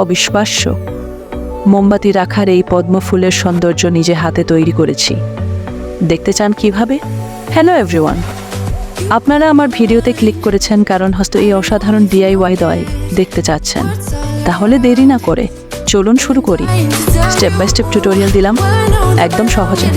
অবিশ্বাস্য। মোমবাতি রাখার এই পদ্মফুলের সৌন্দর্য নিজে হাতে তৈরি করেছি। দেখতে চান কিভাবে? হ্যালো এভরিওয়ান, আপনারা আমার ভিডিওতে ক্লিক করেছেন কারণ হয়তো এই অসাধারণ DIY দেখতে চাচ্ছেন। তাহলে দেরি না করে চলুন শুরু করি। স্টেপ বাই স্টেপ টিউটোরিয়াল দিলাম, একদম সহজে।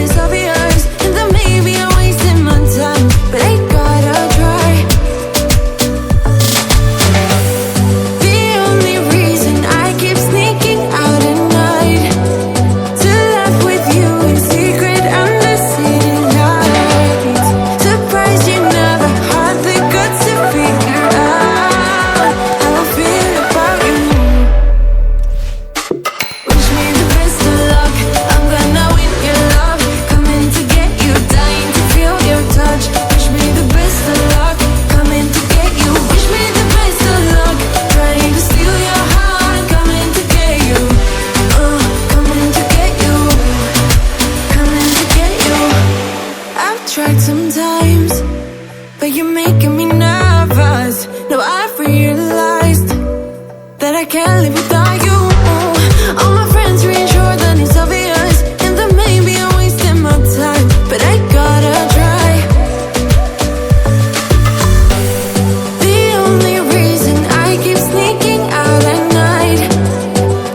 Tried sometimes, but you're making me nervous. No, I've realized that I can't live without you. All my friends reassure that it's obvious, and that maybe I'm wasting my time, but I gotta try. The only reason I keep sneaking out at night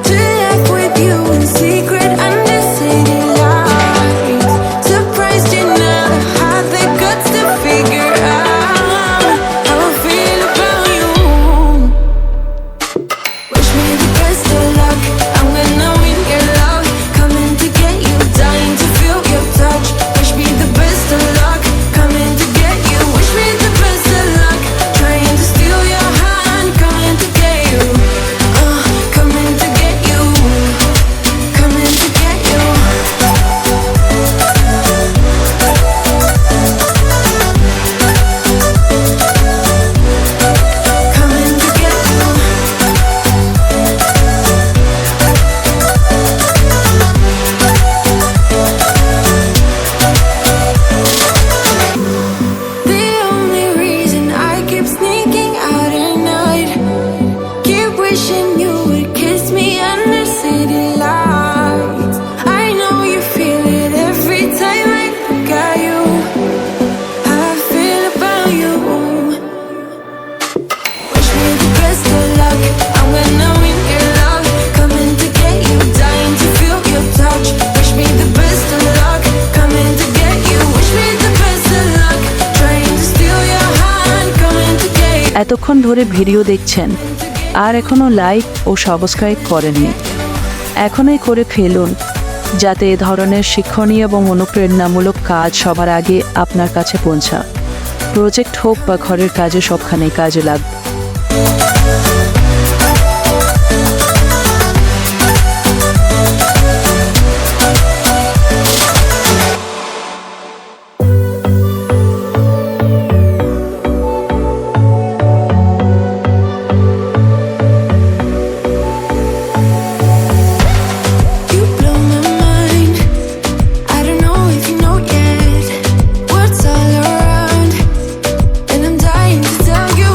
to laugh with you in secret under city lights. Surprised you never had the guts to figure out how I feel about you. Wish me the best of luck, I'm gonna win your love. Coming to get you, dying to feel your touch. Wish me the best of luck, coming to get you. Wish me the best of luck, trying to steal your hand. Coming to get you, coming to get you, coming to get you. Coming to get you. The only reason I keep sneaking out at night, keep wishing you would kiss me under city lights. I know you feel it every time I look at you. How I feel about you. Wish me the best of luck, I'm gonna win your love. Coming to get you, dying to feel your touch. Wish me the best of luck, coming to get you. Wish me the best of luck, trying to steal your hand. Coming to get you. এতক্ষণ ধরে video দেখছেন আর এখনও like ও subscribe করেননি, এখনই করে ফেলুন, যাতে এ ধরনের শিক্ষণীয় এবং অনুপ্রেরণামূলক কাজ সবার আগে আপনার কাছে পৌঁছা। প্রজেক্ট হোক বা ঘরের কাজে, সবখানেই কাজে লাগবে। You blow my mind. I don't know if you know yet what's all around, and I'm dying to tell you.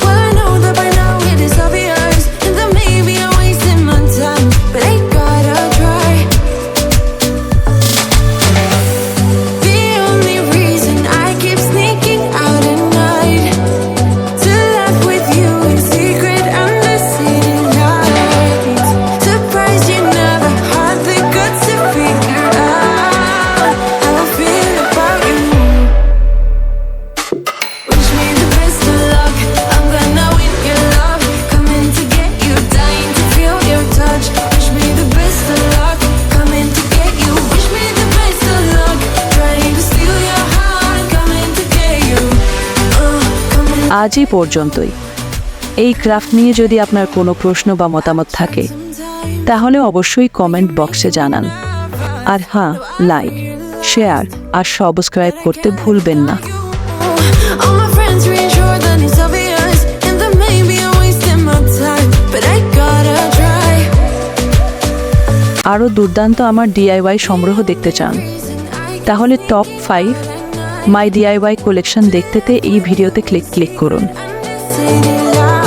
Well, I know that by now it is obvious, and that maybe I'm wasting my time, but I gotta try. The only reason I keep sneaking out at night to laugh with you in secret under city lights. Surprised you never had the guts to figure out how I feel about you. Wish me the best of luck, I'm gonna win your love. Coming to get you, dying to feel your touch. Wish me the best of luck, coming to get you. Wish me the best of luck, trying to steal your heart. Coming to get you, coming. আজ এই পর্যন্তই। এই craft নিয়ে যদি আপনার কোনো প্রশ্ন বা মতামত থাকে তাহলে অবশ্যই কমেন্ট বক্সে জানান। আর হ্যাঁ, লাইক, শেয়ার আর সাবস্ক্রাইব করতে ভুলবেন না। All my friends reassure that it's obvious, and that maybe I'm wasting my time, but I gotta try. আরও দুর্দান্ত আমার DIY সংগ্রহ দেখতে চান তাহলে টপ 5 মাই DIY কালেকশন দেখতে এই ভিডিওতে ক্লিক করুন। City lights.